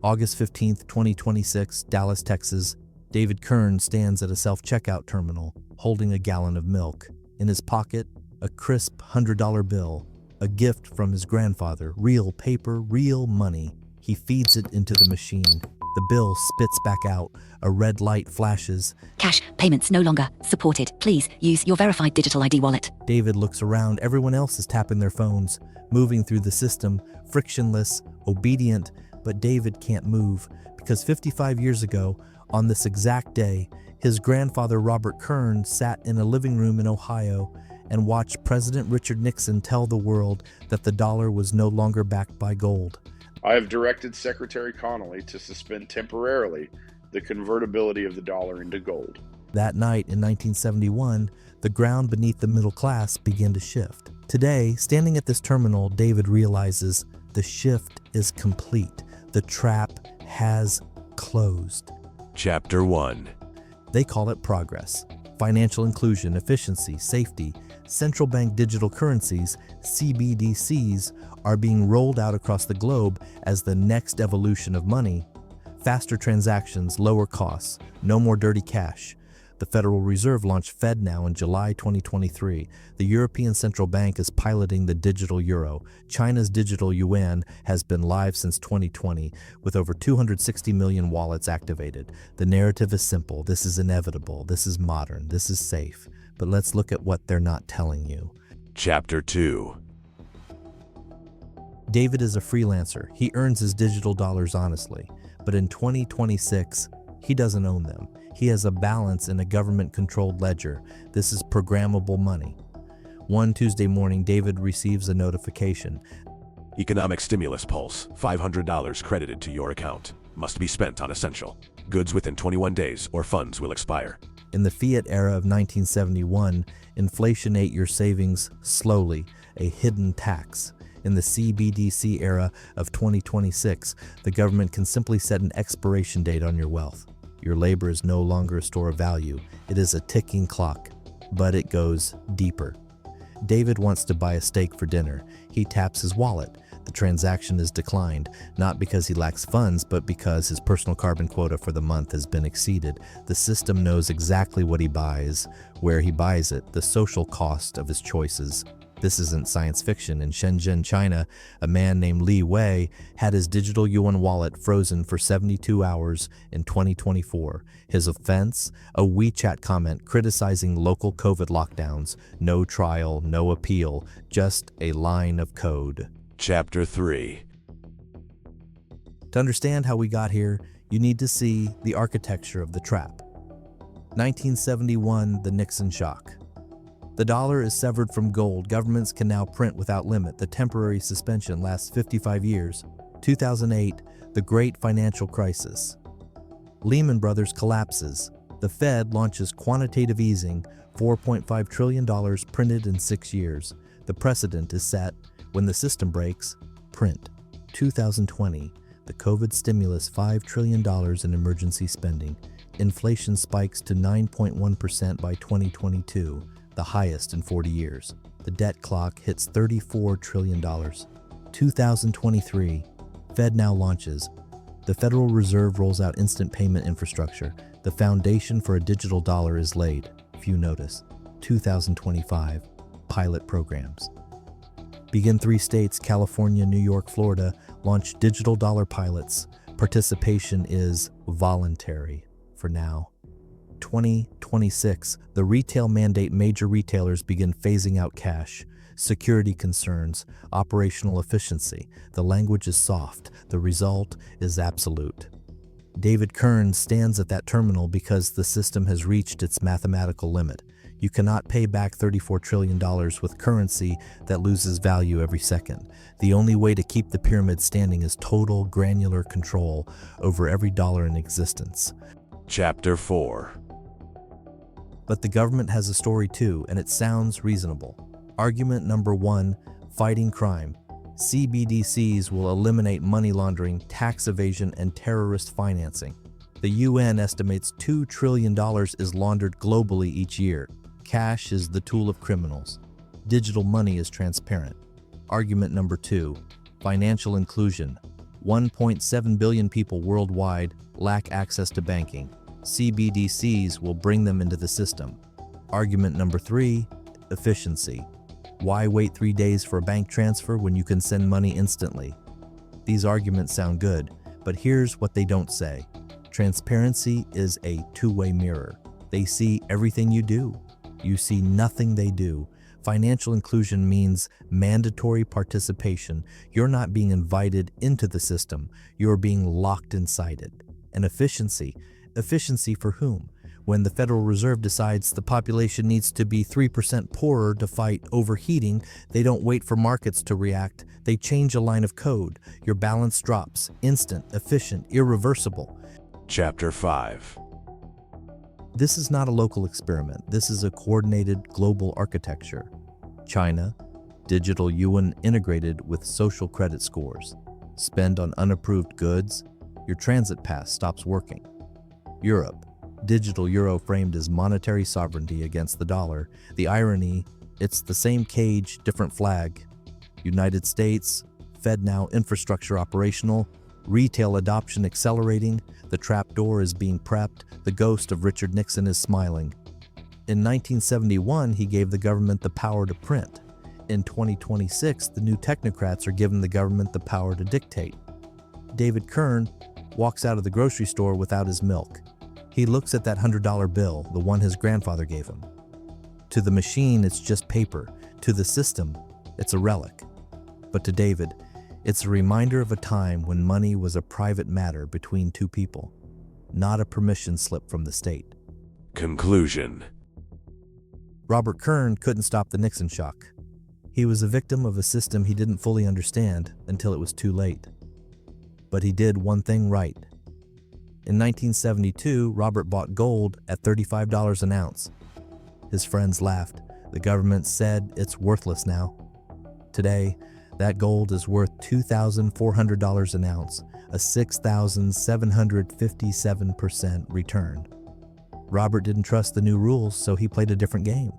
August 15th, 2026, Dallas, Texas. David Kern stands at a self-checkout terminal, holding a gallon of milk. In his pocket, a crisp $100 bill, a gift from his grandfather, real paper, real money. He feeds it into the machine. The bill spits back out. A red light flashes. Cash payments no longer supported. Please use your verified digital ID wallet. David looks around. Everyone else is tapping their phones, moving through the system, frictionless, obedient, but David can't move because 55 years ago, on this exact day, his grandfather Robert Kern sat in a living room in Ohio and watched President Richard Nixon tell the world that the dollar was no longer backed by gold. I have directed Secretary Connolly to suspend temporarily the convertibility of the dollar into gold. That night in 1971, the ground beneath the middle class began to shift. Today, standing at this terminal, David realizes the shift is complete. The trap has closed. Chapter 1. They call it progress. Financial inclusion, efficiency, safety. Central bank digital currencies, CBDCs, are being rolled out across the globe as the next evolution of money. Faster transactions, lower costs, no more dirty cash. The Federal Reserve launched FedNow in July 2023. The European Central Bank is piloting the digital euro. China's digital yuan has been live since 2020, with over 260 million wallets activated. The narrative is simple. This is inevitable. This is modern. This is safe. But let's look at what they're not telling you. Chapter 2. David is a freelancer. He earns his digital dollars honestly. But in 2026, he doesn't own them. He has a balance in a government-controlled ledger. This is programmable money. One Tuesday morning, David receives a notification. Economic stimulus pulse. $500 credited to your account. Must be spent on essential goods within 21 days or funds will expire. In the fiat era of 1971, inflation ate your savings slowly, a hidden tax. In the CBDC era of 2026, the government can simply set an expiration date on your wealth. Your labor is no longer a store of value. It is a ticking clock, but it goes deeper. David wants to buy a steak for dinner. He taps his wallet. The transaction is declined, not because he lacks funds, but because his personal carbon quota for the month has been exceeded. The system knows exactly what he buys, where he buys it, the social cost of his choices. This isn't science fiction. In Shenzhen, China, a man named Li Wei had his digital yuan wallet frozen for 72 hours in 2024. His offense? A WeChat comment criticizing local COVID lockdowns. No trial, no appeal, just a line of code. Chapter 3. To understand how we got here, you need to see the architecture of the trap. 1971, the Nixon Shock. The dollar is severed from gold. Governments can now print without limit. The temporary suspension lasts 55 years. 2008, the Great Financial Crisis. Lehman Brothers collapses. The Fed launches quantitative easing, $4.5 trillion printed in 6 years. The precedent is set. When the system breaks, print. 2020, the COVID stimulus, $5 trillion in emergency spending. Inflation spikes to 9.1% by 2022. The highest in 40 years. The debt clock hits $34 trillion. 2023, FedNow launches. The Federal Reserve rolls out instant payment infrastructure. The foundation for a digital dollar is laid. Few notice. 2025, pilot programs. Begin 3 states, California, New York, Florida, launch digital dollar pilots. Participation is voluntary for now. 2026, the retail mandate. Major retailers begin phasing out cash. Security concerns, operational efficiency. The language is soft. The result is absolute. David Kern stands at that terminal because the system has reached its mathematical limit. You cannot pay back $34 trillion with currency that loses value every second. The only way to keep the pyramid standing is total granular control over every dollar in existence. Chapter 4. But the government has a story too, and it sounds reasonable. Argument number 1, fighting crime. CBDCs will eliminate money laundering, tax evasion, and terrorist financing. The UN estimates $2 trillion is laundered globally each year. Cash is the tool of criminals. Digital money is transparent. Argument number 2, financial inclusion. 1.7 billion people worldwide lack access to banking. CBDCs will bring them into the system. Argument number 3, efficiency. Why wait 3 days for a bank transfer when you can send money instantly? These arguments sound good, but here's what they don't say. Transparency is a two-way mirror. They see everything you do. You see nothing they do. Financial inclusion means mandatory participation. You're not being invited into the system. You're being locked inside it. And efficiency. Efficiency for whom? When the Federal Reserve decides the population needs to be 3% poorer to fight overheating, they don't wait for markets to react. They change a line of code. Your balance drops. Instant, efficient, irreversible. Chapter 5. This is not a local experiment. This is a coordinated global architecture. China, digital yuan integrated with social credit scores. Spend on unapproved goods, your transit pass stops working. Europe, digital euro framed as monetary sovereignty against the dollar. The irony, it's the same cage, different flag. United States, FedNow infrastructure operational, retail adoption accelerating, the trapdoor is being prepped, the ghost of Richard Nixon is smiling. In 1971, he gave the government the power to print. In 2026, the new technocrats are giving the government the power to dictate. David Kern walks out of the grocery store without his milk. He looks at that $100 bill, the one his grandfather gave him. To the machine, it's just paper. To the system, it's a relic. But to David, it's a reminder of a time when money was a private matter between two people, not a permission slip from the state. Conclusion. Robert Kern couldn't stop the Nixon shock. He was a victim of a system he didn't fully understand until it was too late. But he did one thing right. In 1972, Robert bought gold at $35 an ounce. His friends laughed. The government said it's worthless now. Today, that gold is worth $2,400 an ounce, a 6,757% return. Robert didn't trust the new rules, so he played a different game.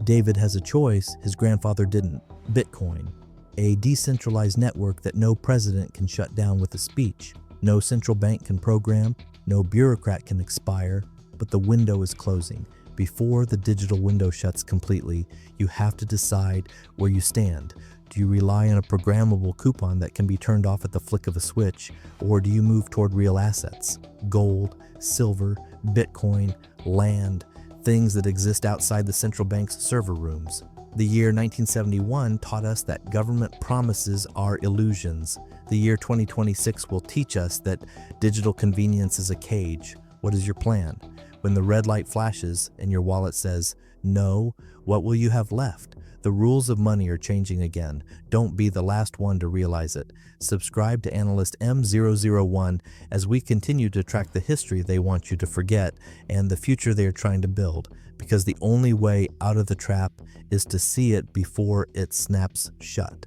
David has a choice his grandfather didn't. Bitcoin, a decentralized network that no president can shut down with a speech. No central bank can program, no bureaucrat can expire, but the window is closing. Before the digital window shuts completely, you have to decide where you stand. Do you rely on a programmable coupon that can be turned off at the flick of a switch, or do you move toward real assets? Gold, silver, Bitcoin, land, things that exist outside the central bank's server rooms. The year 1971 taught us that government promises are illusions. The year 2026 will teach us that digital convenience is a cage. What is your plan? When the red light flashes and your wallet says, no, what will you have left? The rules of money are changing again. Don't be the last one to realize it. Subscribe to Analyst M001 as we continue to track the history they want you to forget and the future they are trying to build, because the only way out of the trap is to see it before it snaps shut.